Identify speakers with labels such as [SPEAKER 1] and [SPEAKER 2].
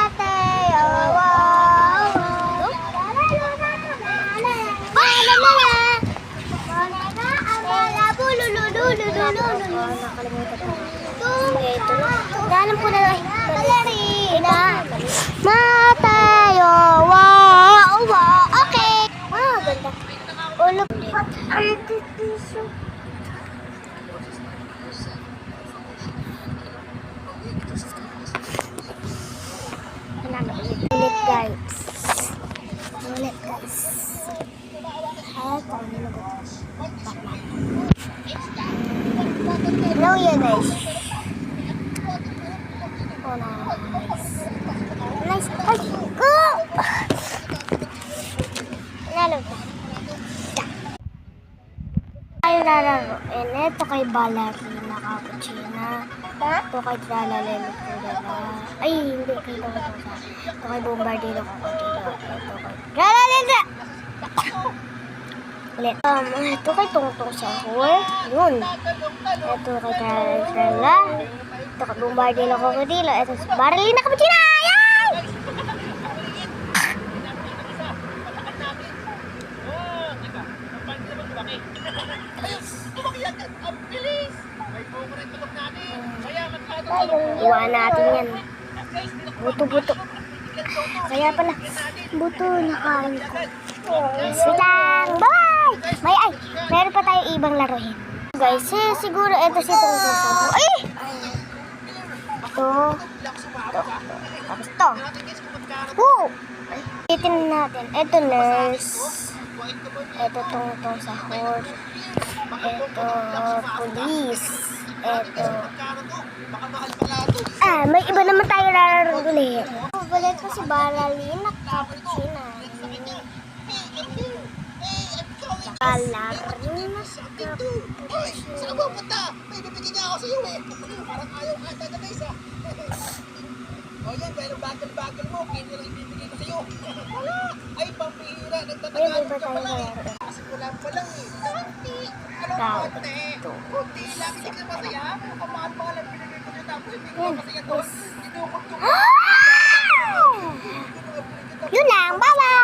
[SPEAKER 1] Mateo, wow, wow. Dalam ko na lang. Balerina. Mateo, wow, wow. Okay. Wow, ganda. Ulo. Ulit guys. Ulit guys. Hello ya guys. Oh nice. Nice. Ay, go! Lalo ba? Tayo lalaroin. Ito kay Ballerina Cappuccina. Ito kay Tralalelo Pulala. Ay, hindi. Ito kay Bombardino Cappuccino. Ito kay Tralalelo! Ulit. Ito kay Tungtong Sahur. Yun. Ito kay Tralalelo. Ito kay Bombardino Cappuccino. Ito si Ballerina Cappuccina. Ayan! Iwan natin yan. Buto-buto. Kaya pala, buto nakain ko. Sige lang. Bye! Meron pa tayo ibang laruin. Guys, siguro ito si Tungtong Sahur. Ay! Ito. Tapos ito. Woo! Titin natin. Ito nurse. Ito Tungtong Sahur. Ito police. Ito. May iba naman tayo laro ulit. Balik ko si Ballerina Cappuccina. Ballerina Cappuccina.
[SPEAKER 2] Saan mo punta? May bibigyan niya ako sa iyo eh. Parang ayaw ata na guys ah. O yan, pero bagal-bagal mo. Kaya lang ibibigay ko sa iyo. Wala! Ay, pampihira. Nagtatagal ka pa lang eh. Kasi wala pa lang eh. Konti! Anong konti? Konti lang. Hindi ka masaya? Ang mahal-mahal ang binigay ko niyo tapos hindi ko masaya doon. Dinukot ko.
[SPEAKER 1] Yun lang. Bye-bye!